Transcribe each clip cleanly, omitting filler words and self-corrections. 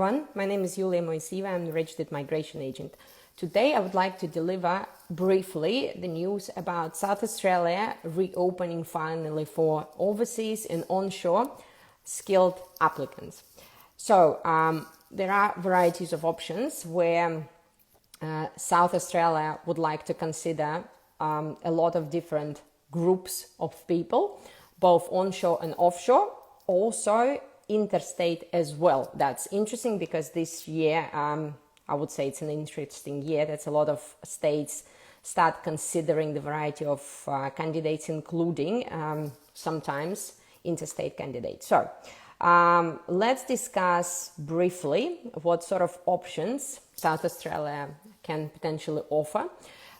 everyone, my name is Yulia Moiseva, I'm the registered migration agent. Today I would like to deliver briefly the news about South Australia reopening finally for overseas and onshore skilled applicants. So there are varieties of options where South Australia would like to consider a lot of different groups of people, both onshore and offshore, also interstate as well. That's interesting because this year, I would say it's an interesting year. That's a lot of states start considering the variety of candidates, including sometimes interstate candidates. So let's discuss briefly what sort of options South Australia can potentially offer,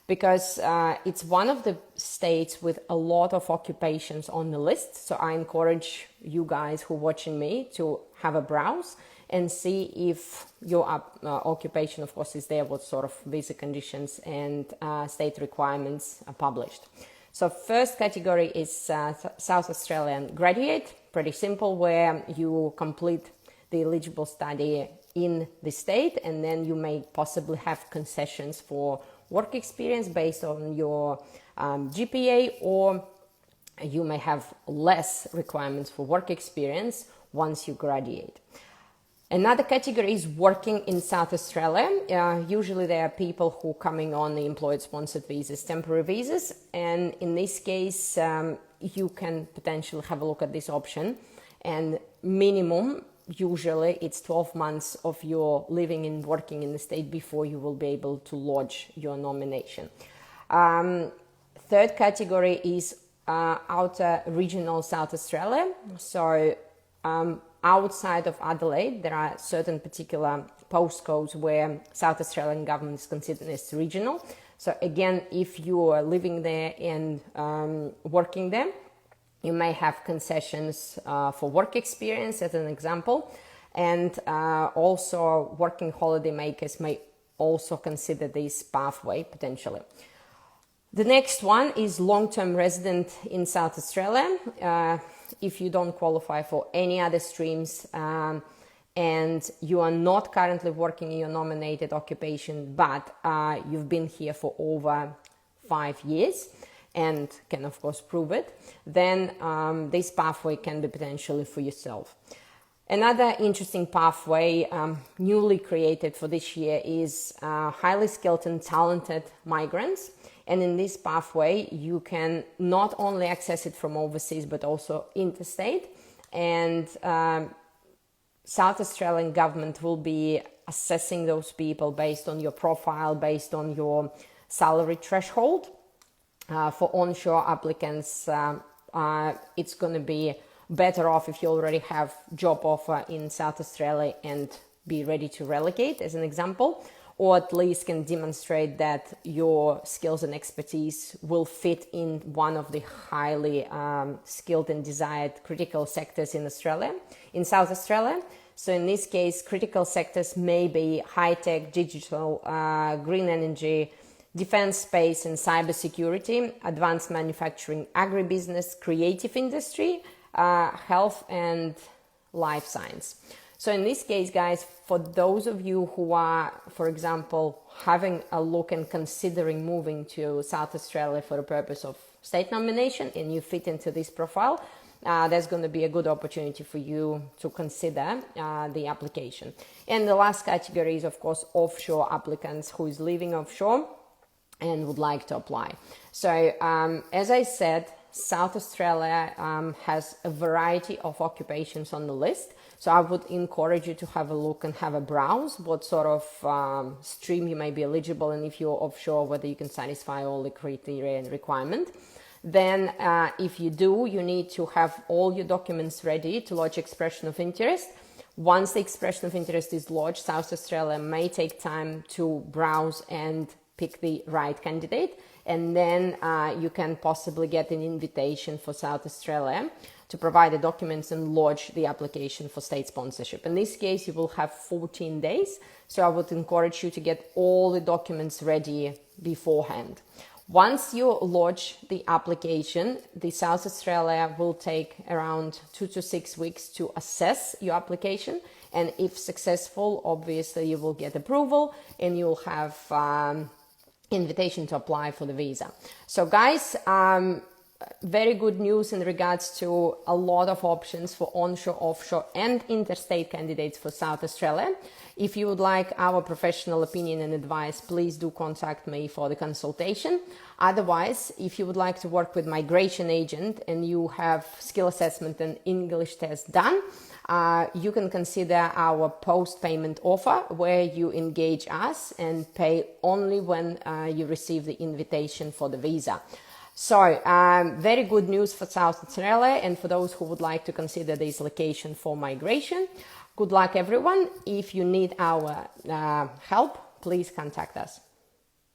because it's one of the states with a lot of occupations on the list. So I encourage you guys who are watching me to have a browse and see if your occupation, of course, is there, what sort of visa conditions and state requirements are published. So first category is South Australian graduate, pretty simple, where you complete the eligible study in the state and then you may possibly have concessions for work experience based on your GPA, or you may have less requirements for work experience once you graduate. Another category is working in South Australia. Usually there are people who are coming on the employed sponsored visas, temporary visas, and in this case you can potentially have a look at this option, and minimum usually it's 12 months of your living and working in the state before you will be able to lodge your nomination. Third category is outer regional South Australia. So outside of Adelaide, there are certain particular postcodes where South Australian government is considered as regional. So again, if you are living there and working there, you may have concessions for work experience, as an example, and also working holiday makers may also consider this pathway potentially. The next one is long-term resident in South Australia. If you don't qualify for any other streams and you are not currently working in your nominated occupation, but you've been here for over 5 years, and can of course prove it, then this pathway can be potentially for yourself. Another interesting pathway newly created for this year is highly skilled and talented migrants. And in this pathway, you can not only access it from overseas, but also interstate. And South Australian government will be assessing those people based on your profile, based on your salary threshold. For onshore applicants, it's going to be better off if you already have job offer in South Australia and be ready to relocate, as an example, or at least can demonstrate that your skills and expertise will fit in one of the highly skilled and desired critical sectors in Australia, in South Australia. So in this case, critical sectors may be high-tech, digital, green energy, defense, space and cybersecurity, advanced manufacturing, agribusiness, creative industry, health and life science. So in this case, guys, for those of you who are, for example, having a look and considering moving to South Australia for the purpose of state nomination and you fit into this profile, there's going to be a good opportunity for you to consider the application. And the last category is, of course, offshore applicants who is living offshore and would like to apply. So as I said, South Australia has a variety of occupations on the list. So I would encourage you to have a look and have a browse what sort of stream you may be eligible, and if you're offshore, whether you can satisfy all the criteria and requirement. Then if you do, you need to have all your documents ready to lodge expression of interest. Once the expression of interest is lodged, South Australia may take time to browse and pick the right candidate, and then you can possibly get an invitation for South Australia to provide the documents and lodge the application for state sponsorship. In this case, you will have 14 days, so I would encourage you to get all the documents ready beforehand. Once you lodge the application, the South Australia will take around 2 to 6 weeks to assess your application And if successful, obviously you will get approval and you'll have invitation to apply for the visa. So guys, very good news in regards to a lot of options for onshore, offshore and interstate candidates for South Australia. If you would like our professional opinion and advice, please do contact me for the consultation. Otherwise, if you would like to work with migration agent and you have skill assessment and English test done, you can consider our post-payment offer where you engage us and pay only when you receive the invitation for the visa. So, very good news for South Australia and for those who would like to consider this location for migration. Good luck, everyone. If you need our help, please contact us.